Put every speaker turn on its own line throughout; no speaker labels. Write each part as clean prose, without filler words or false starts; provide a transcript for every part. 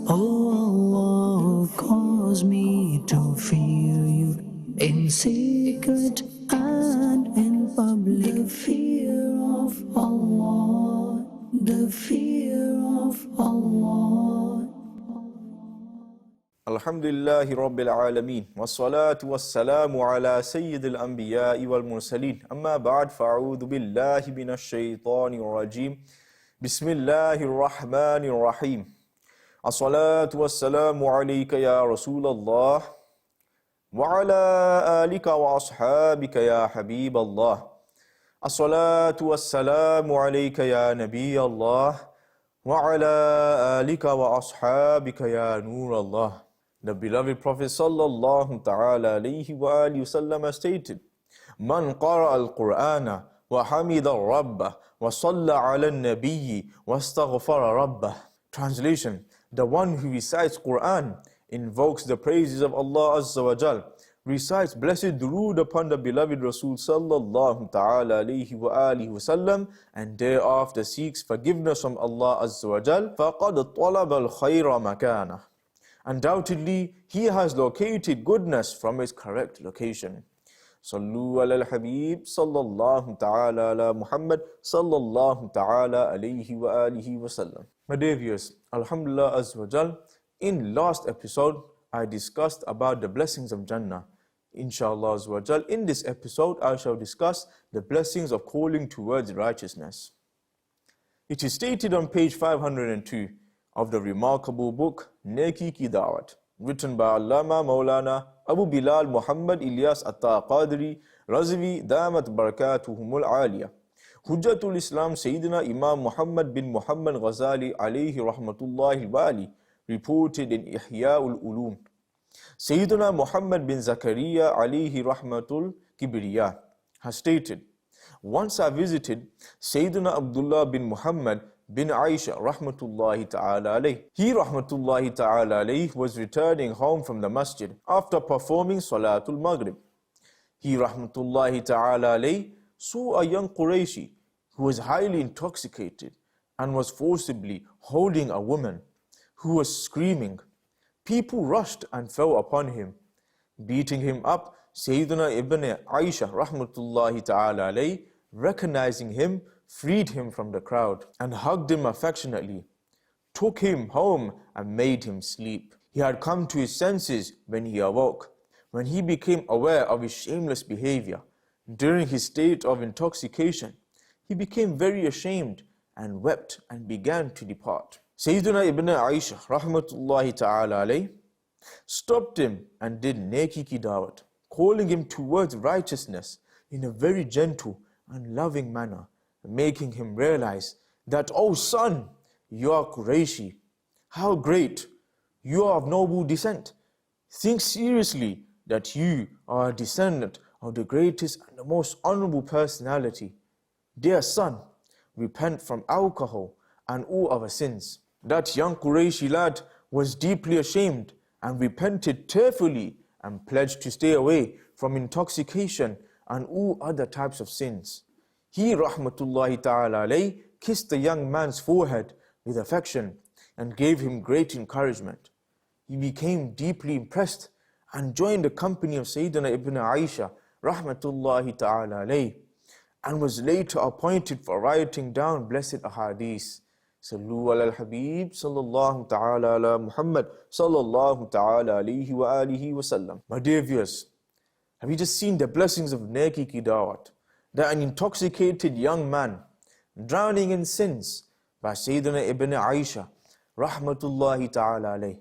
Oh Allah, cause me to fear you in secret and in public. The fear of Allah, the fear of Allah.
Alhamdulillahi Rabbil Alameen. Wassalatu wassalamu ala Sayyidil Anbiya'i wal Mursaleen. Amma ba'd, fa'udhu billahi minash shaytanir rajim. Bismillahir Rahmanir Rahim. As-salatu wassalamu alayka ya Rasulallah. Wa ala alika wa ashabika ya Habiballah. As-salatu wassalamu alayka ya Nabiyallah. Wa ala alika wa ashabika ya Nurallah. The beloved Prophet sallallahu ta'ala alayhi wa alihi wasallam stated, Man qara al-Qur'ana wa hamida rabbah wa salla ala al-nabiyyi wa astaghfara rabbah. Translation: the one who recites Qur'an, invokes the praises of Allah Azza wa Jal, recites blessed durood upon the beloved Rasul sallallahu ta'ala alayhi wa alihi wasallam, and thereafter seeks forgiveness from Allah Azza wa Jal, faqad talaba al-khayra makana. Undoubtedly, he has located goodness from its correct location. Sallu ala al-Habib sallallahu ta'ala ala Muhammad sallallahu ta'ala alayhi wa alihi wa sallam. My dear viewers, Alhamdulillah Azza wa Jal, in last episode, I discussed about the blessings of Jannah. Inshallah Azza wa Jal, in this episode, I shall discuss the blessings of calling towards righteousness. It is stated on page 502 of the remarkable book Neki Ki Dawat, written by Allama Maulana Abu Bilal Muhammad Ilyas At-Taqadri Razvi Damat Barakatuhumul Aliyah, Hujjatul Islam Sayyidina Imam Muhammad bin Muhammad Ghazali alayhi rahmatullahi al-Bali reported in Ihya'ul Ulum. Sayyidina Muhammad bin Zakaria alayhi rahmatul Kibriya has stated, once I visited Sayyidina Abdullah bin Muhammad bin Aisha rahmatullahi ta'ala alayh. He rahmatullahi ta'ala alayh was returning home from the masjid after performing Salatul Maghrib. He rahmatullahi ta'ala alayh saw a young Qurayshi who was highly intoxicated and was forcibly holding a woman who was screaming. People rushed and fell upon him. Beating him up, Sayyidina Ibn Aisha rahmatullahi ta'ala alayh, recognizing him, freed him from the crowd and hugged him affectionately, took him home and made him sleep. He had come to his senses when he awoke, when he became aware of his shameless behavior. During his state of intoxication, he became very ashamed and wept and began to depart. Sayyidina Ibn Aisha rahmatullahi ta'ala alayh stopped him and did neki ki dawat, calling him towards righteousness in a very gentle and loving manner, making him realize that, oh son, you are Qurayshi. How great! You are of noble descent. Think seriously that you are a descendant of the greatest and the most honorable personality. Dear son, repent from alcohol and all other sins. That young Qurayshi lad was deeply ashamed and repented tearfully and pledged to stay away from intoxication and all other types of sins. He rahmatullahi ta'ala alayh kissed the young man's forehead with affection and gave him great encouragement. He became deeply impressed and joined the company of Sayyidina Ibn Aisha rahmatullahi ta'ala alayh, and was later appointed for writing down blessed ahadith. Sallu ala al-Habib sallallahu ta'ala ala Muhammad sallallahu ta'ala alayhi wa alihi wa sallam. My dear viewers, have you just seen the blessings of Neki Ki Dawat? That an intoxicated young man, drowning in sins, by Sayyidina Ibn Aisha rahmatullahi ta'ala alayh,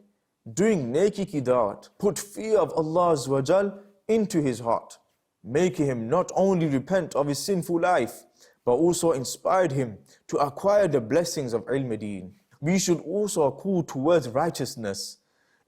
doing neki ki dawat, put fear of Allah Azza wa Jal into his heart, making him not only repent of his sinful life, but also inspired him to acquire the blessings of ilm deen. We should also call towards righteousness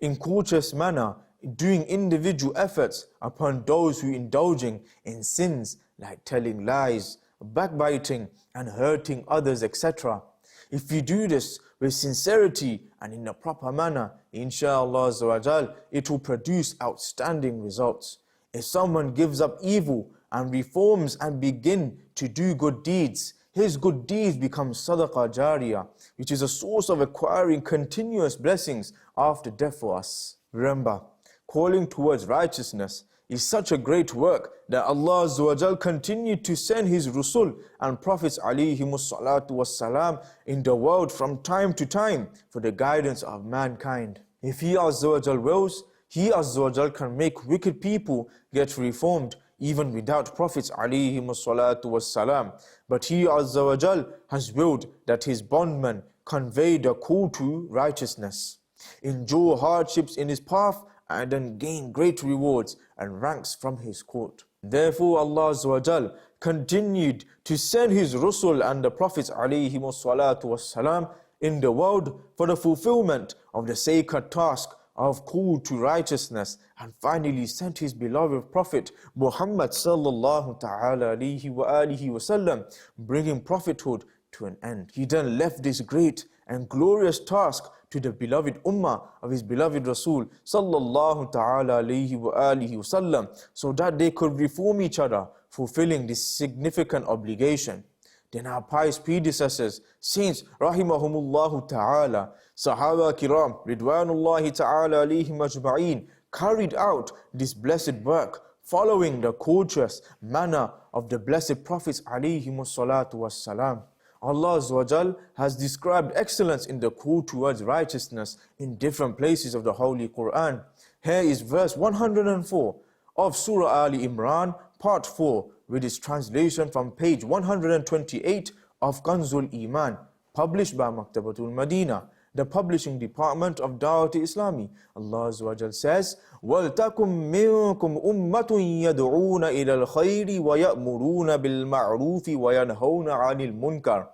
in courteous manner, doing individual efforts upon those who indulging in sins like telling lies, backbiting and hurting others, etc. If we do this with sincerity and in a proper manner, inshallah Azza wa Jal, it will produce outstanding results. If someone gives up evil and reforms and begin to do good deeds, His good deeds become sadaqah jariyah, which is a source of acquiring continuous blessings after death for us. Remember, calling towards righteousness is such a great work that Allah Azza wa Jal continued to send His Rasul and Prophets ﷺ in the world from time to time for the guidance of mankind. If He Azza wa Jal wills, He Azza wa Jal can make wicked people get reformed even without Prophets ﷺ. But He Azza wa Jal has willed that His bondmen convey the call to righteousness, endure hardships in His path, and then gain great rewards and ranks from His court. Therefore Allah Azza wa Jal continued to send His Rasul and the Prophets ﷺ in the world for the fulfillment of the sacred task of call to righteousness, and finally sent His beloved Prophet Muhammad sallallahu ta'ala alayhi wa alihi wasallam, bringing prophethood to an end. He then left this great and glorious task to the beloved ummah of His beloved Rasul sallallahu ta'ala alayhi wa alihi wasallam, so that they could reform each other, fulfilling this significant obligation. Then our pious predecessors, saints rahimahumullahu ta'ala, Sahaba kiram ridwanullahi ta'ala alayhim ajma'een, carried out this blessed work, following the courteous manner of the blessed Prophets alayhimus salatu wassalam. Allah Azza wa Jal has described excellence in the call towards righteousness in different places of the Holy Quran. Here is verse 104 of Surah Ali Imran, part 4, with its translation from page 128 of Kanzul Iman, published by Maktabatul Madinah, the publishing department of Dawat Islami. Allah Azza wa Jal says, وَلْتَكُمْ مِنْكُمْ أُمَّةٌ يَدْعُونَ إِلَى الْخَيْرِ وَيَأْمُرُونَ بِالْمَعْرُوفِ وَيَنْهَوْنَ عَنِ الْمُنْكَرِ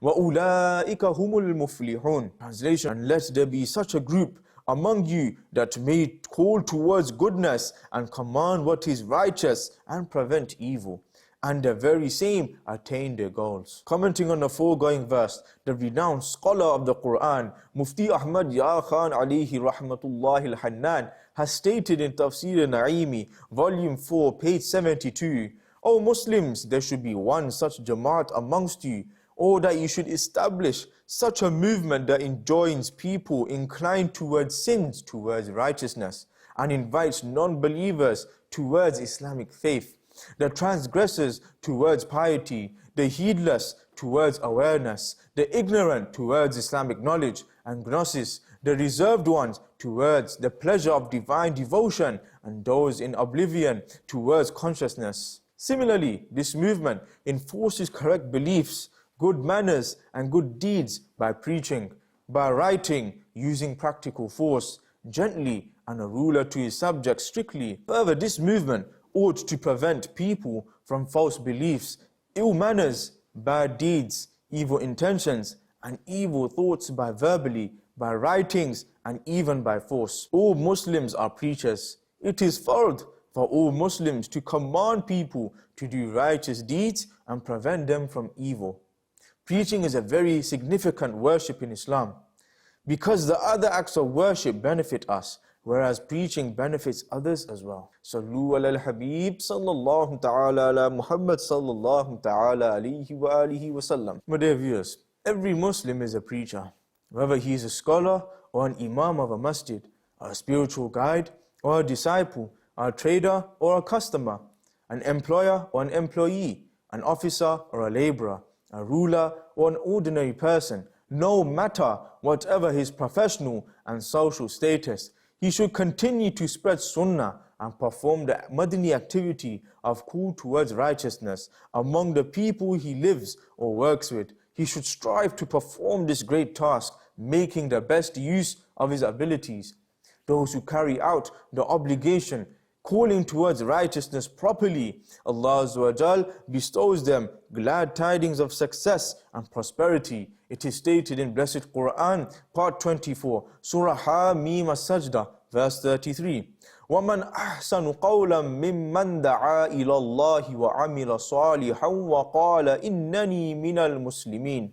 وَأُولَٰئِكَ هُمُ الْمُفْلِحُونَ. Translation: and let there be such a group among you that may call towards goodness and command what is righteous and prevent evil, and the very same attain their goals. Commenting on the foregoing verse, the renowned scholar of the Quran, Mufti Ahmad Ya Khan alayhi rahmatullahi al-Hannan, has stated in Tafsir Naimi, volume 4, page 72, O Muslims, there should be one such Jamaat amongst you, or that you should establish such a movement that enjoins people inclined towards sins towards righteousness, and invites non-believers towards Islamic faith, the transgressors towards piety, the heedless towards awareness, the ignorant towards Islamic knowledge and gnosis, the reserved ones towards the pleasure of divine devotion, and those in oblivion towards consciousness. Similarly, this movement enforces correct beliefs, good manners and good deeds by preaching, by writing, using practical force, gently, and a ruler to his subjects strictly. Further, this movement ought to prevent people from false beliefs, ill manners, bad deeds, evil intentions, and evil thoughts by verbally, by writings, and even by force. All Muslims are preachers. It is fard for all Muslims to command people to do righteous deeds and prevent them from evil. Preaching is a very significant worship in Islam, because the other acts of worship benefit us, whereas preaching benefits others as well. Sallu ala al-Habib sallallahu ta'ala ala Muhammad sallallahu ta'ala alayhi wa alihi wa sallam. My dear viewers, every Muslim is a preacher, whether he is a scholar or an imam of a masjid, or a spiritual guide or a disciple, a trader or a customer, an employer or an employee, an officer or a laborer, a ruler or an ordinary person. No matter whatever his professional and social status, he should continue to spread Sunnah and perform the Madani activity of call towards righteousness among the people he lives or works with. He should strive to perform this great task, making the best use of his abilities. Those who carry out the obligation, calling towards righteousness properly, Allah Azza wa Jal bestows them glad tidings of success and prosperity. It is stated in Blessed Quran, part 24, Surah Ha-Mim As-Sajda, verse 33. وَمَنْ أَحْسَنُ قَوْلًا مِمَّنْ دَعَا إِلَى اللَّهِ وَعَمِلَ صَالِحًا وَقَالَ إِنَّنِي مِنَ الْمُسْلِمِينَ.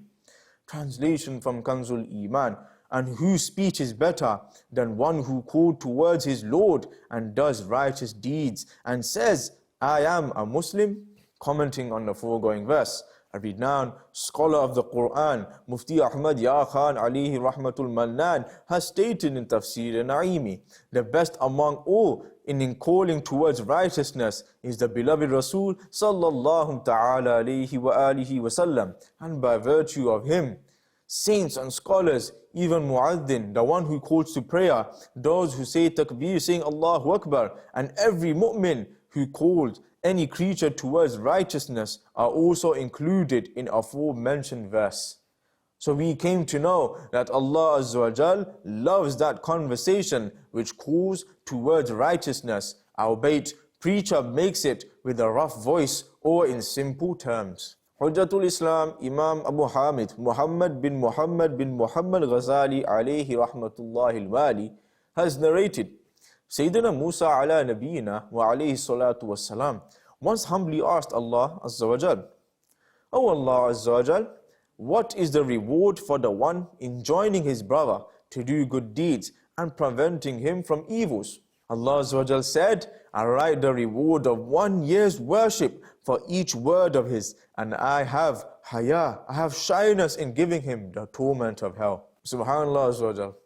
Translation from Kanzul Iman: and whose speech is better than one who called towards his Lord and does righteous deeds and says, I am a Muslim? Commenting on the foregoing verse, a renowned scholar of the Quran, Mufti Ahmad Ya Khan alayhi rahmatul mannan, has stated in Tafsir Naimi, the best among all in calling towards righteousness is the beloved Rasul sallallahu ta'ala alayhi wa alihi wasallam, and by virtue of him, saints and scholars, even Mu'adhin, the one who calls to prayer, those who say takbir saying Allahu Akbar, and every mu'min who called any creature towards righteousness are also included in aforementioned verse. So we came to know that Allah Azza wa Jal loves that conversation which calls towards righteousness, albeit preacher makes it with a rough voice or in simple terms. Hujjatul Islam Imam Abu Hamid Muhammad bin Muhammad Ghazali alayhi rahmatullahi al-wali has narrated, Sayyidina Musa ala nabiyina wa alayhi salatu wassalam once humbly asked Allah Azza wa Jal, O Allah Azza wa Jal, what is the reward for the one enjoining his brother to do good deeds and preventing him from evils? Allah Azza wa Jal said, I write the reward of 1 year's worship for each word of his, and I have haya, I have shyness in giving him the torment of hell. Subhanallah Azza wa Jal.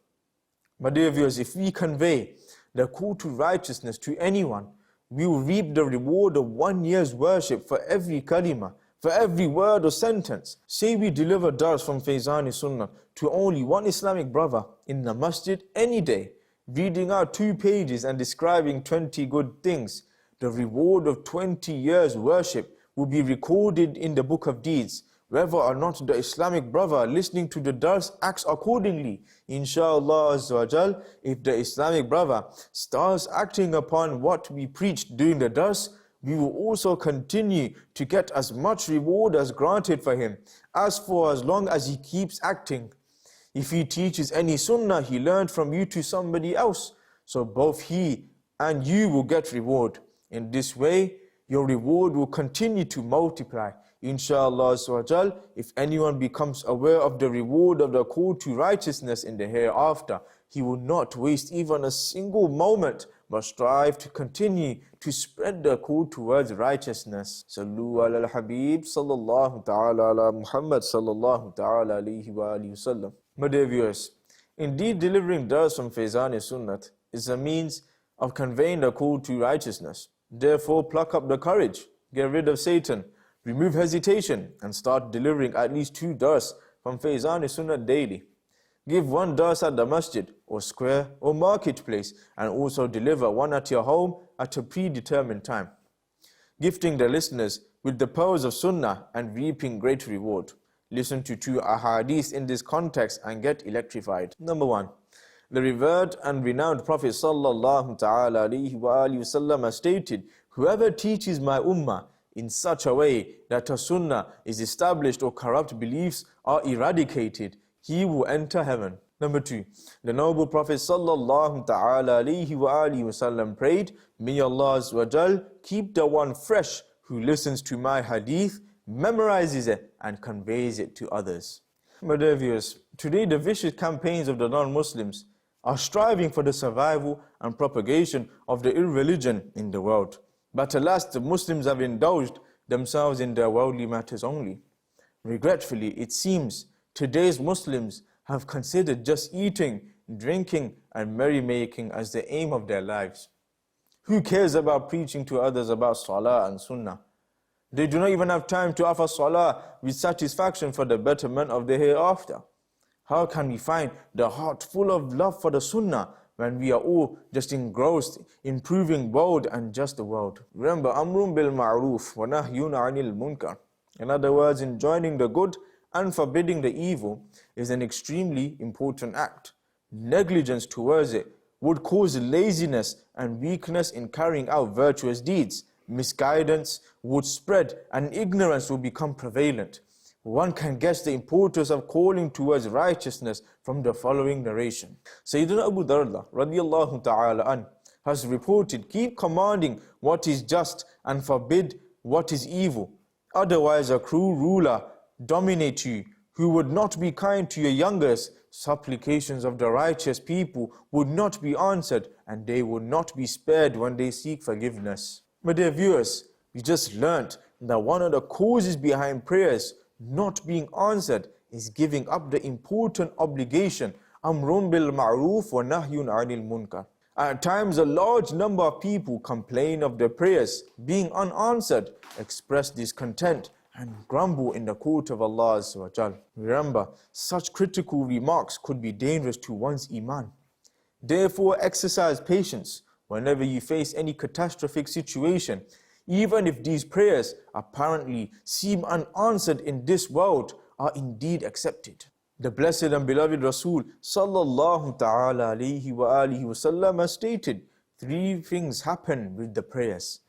My dear viewers, if we convey the call to righteousness to anyone, we will reap the reward of 1 year's worship for every kalima, for every word or sentence. Say we deliver dars from Faizani Sunnah to only one Islamic brother in the masjid any day, reading out 2 pages and describing 20 good things. The reward of 20 years worship will be recorded in the book of deeds, whether or not the Islamic brother listening to the dars acts accordingly. Inshallah Azza wa Jal, if the Islamic brother starts acting upon what we preached during the dars, we will also continue to get as much reward as granted for him, as for as long as he keeps acting. If he teaches any sunnah he learned from you to somebody else, so both he and you will get reward. In this way, your reward will continue to multiply. Inshallah, if anyone becomes aware of the reward of the call to righteousness in the hereafter, he will not waste even a single moment, but strive to continue to spread the call towards righteousness. Sallu ala al-Habib sallallahu ta'ala ala Muhammad sallallahu ta'ala alayhi wa alihi wasallam. My dear viewers, indeed delivering dars from Faizani Sunnat is a means of conveying the call to righteousness. Therefore, pluck up the courage, get rid of Satan, remove hesitation, and start delivering at least 2 dars from Faizani Sunnah daily. Give 1 dars at the masjid, or square, or marketplace, and also deliver 1 at your home at a predetermined time, gifting the listeners with the pearls of Sunnah and reaping great reward. Listen to 2 ahadith in this context and get electrified. Number 1. The revered and renowned Prophet sallallahu ta'ala alayhi wa alihi wasallam has stated, whoever teaches my ummah in such a way that a sunnah is established or corrupt beliefs are eradicated, he will enter heaven. Number 2. The noble Prophet sallallahu ta'ala alayhi wa alihi wasallam prayed, may Allah Azza wa Jal keep the one fresh who listens to my hadith, memorizes it and conveys it to others. My dear viewers, today the vicious campaigns of the non-Muslims are striving for the survival and propagation of the irreligion in the world. But alas, the Muslims have indulged themselves in their worldly matters only. Regretfully, it seems today's Muslims have considered just eating, drinking and merrymaking as the aim of their lives. Who cares about preaching to others about Salah and Sunnah? They do not even have time to offer Salah with satisfaction for the betterment of the hereafter. How can we find the heart full of love for the Sunnah when we are all just engrossed in proving bold and just the world? Remember, Amrun bil Ma'ruf wa Nahyun 'anil Munkar. In other words, enjoining the good and forbidding the evil is an extremely important act. Negligence towards it would cause laziness and weakness in carrying out virtuous deeds. Misguidance would spread and ignorance would become prevalent. One can guess the importance of calling towards righteousness from the following narration. Sayyidina Abu Darda radiyallahu ta'ala an has reported, keep commanding what is just and forbid what is evil. Otherwise a cruel ruler dominate you who would not be kind to your youngest. Supplications of the righteous people would not be answered and they would not be spared when they seek forgiveness. My dear viewers, we just learnt that one of the causes behind prayers not being answered is giving up the important obligation, amrun bil ma'roof wa nahyun 'anil munkar. At times, a large number of people complain of their prayers being unanswered, express discontent, and grumble in the court of Allah Azza wa Jal. Remember, such critical remarks could be dangerous to one's iman. Therefore, exercise patience whenever you face any catastrophic situation, even if these prayers apparently seem unanswered in this world are indeed accepted. The blessed and beloved Rasul sallallahu ta'ala alayhi wa alihi wasallam has stated, 3 things happen with the prayers.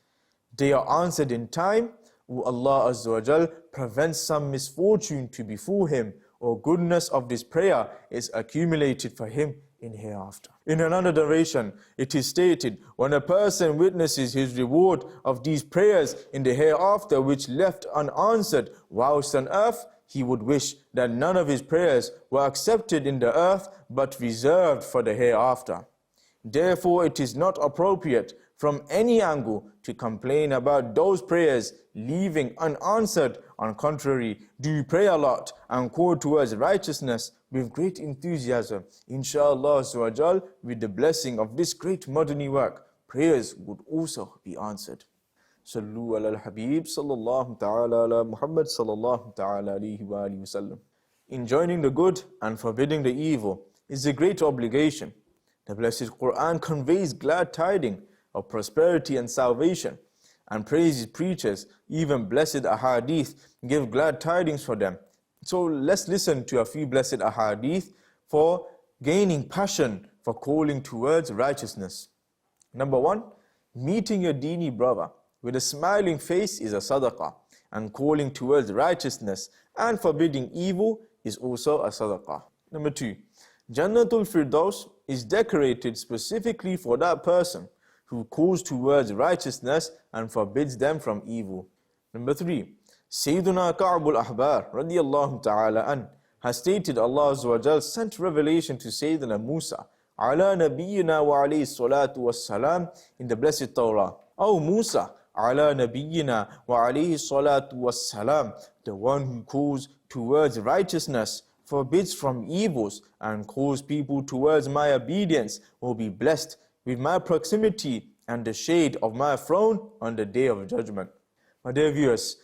They are answered in time, or Allah Azza wa Jal prevents some misfortune to befall him, or goodness of this prayer is accumulated for him in hereafter. In another narration, it is stated, when a person witnesses his reward of these prayers in the hereafter which left unanswered whilst on earth, he would wish that none of his prayers were accepted in the earth but reserved for the hereafter. Therefore, it is not appropriate from any angle to complain about those prayers leaving unanswered. On contrary, do pray a lot and call towards righteousness with great enthusiasm. Inshallah, with the blessing of this great Madani work, prayers would also be answered. Sallu ala al-Habib sallallahu ta'ala ala Muhammad sallallahu ta'ala alayhi wa alihi wasallam. Enjoining the good and forbidding the evil is a great obligation. The blessed Quran conveys glad tidings of prosperity and salvation, and praises preachers. Even blessed ahadith give glad tidings for them. So let's listen to a few blessed ahadith for gaining passion for calling towards righteousness. Number 1, meeting your dini brother with a smiling face is a sadaqah, and calling towards righteousness and forbidding evil is also a sadaqah. Number 2, Jannatul Firdaus is decorated specifically for that person who calls towards righteousness and forbids them from evil. Number 3, Sayyiduna Ka'bul Ahbar radiyallahu ta'ala an has stated Allah Azza wa Jal sent revelation to Sayyidina Musa ala nabiyyina wa alayhi salatu wassalam in the blessed Torah. O Musa, ala nabiyyina wa alayhi salatu wassalam, the one who calls towards righteousness, forbids from evils, and calls people towards my obedience will be blessed with my proximity and the shade of my throne on the day of judgment. My dear viewers,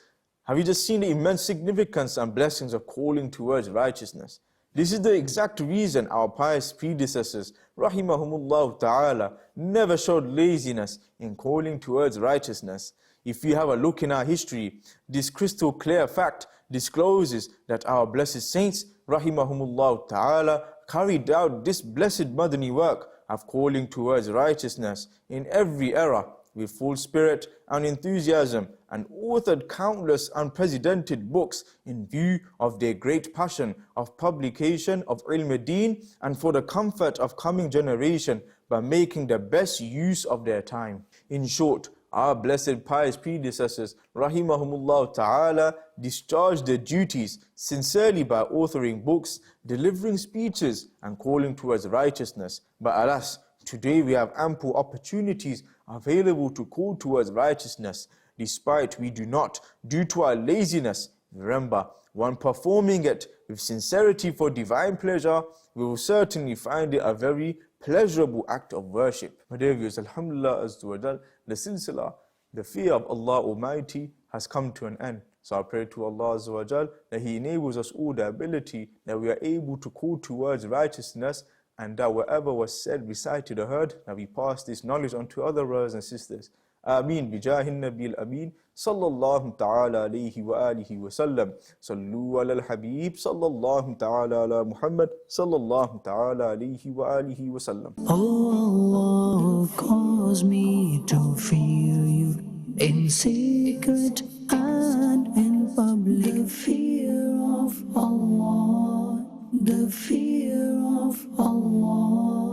have you just seen the immense significance and blessings of calling towards righteousness? This is the exact reason our pious predecessors, rahimahumullah ta'ala, never showed laziness in calling towards righteousness. If you have a look in our history, this crystal clear fact discloses that our blessed saints, rahimahumullah ta'ala, carried out this blessed Madani work of calling towards righteousness in every era with full spirit and enthusiasm, and authored countless unprecedented books in view of their great passion of publication of ilm-e-deen and for the comfort of coming generation by making the best use of their time. In short, our blessed pious predecessors, rahimahumullah ta'ala, discharged their duties sincerely by authoring books, delivering speeches, and calling towards righteousness. But alas, today we have ample opportunities available to call towards righteousness, despite we do not, due to our laziness. Remember, when performing it with sincerity for divine pleasure, we will certainly find it a very pleasurable act of worship. My dear viewers, alhamdulillah azza wa jal, the silsila, the fear of Allah Almighty has come to an end. So I pray to Allah azza wa jal that He enables us all the ability that we are able to call towards righteousness, and that whatever was said, recited or heard, that we pass this knowledge on to other brothers and sisters. Ameen bijahin nabil ameen sallallahu ta'ala alayhi wa alihi wa sallam. Sallu ala al-Habib sallallahu ta'ala ala Muhammad sallallahu ta'ala alayhi wa alihi wa sallam.
Oh Allah, cause me to fear you in secret and in public. The fear of Allah, the fear of Allah.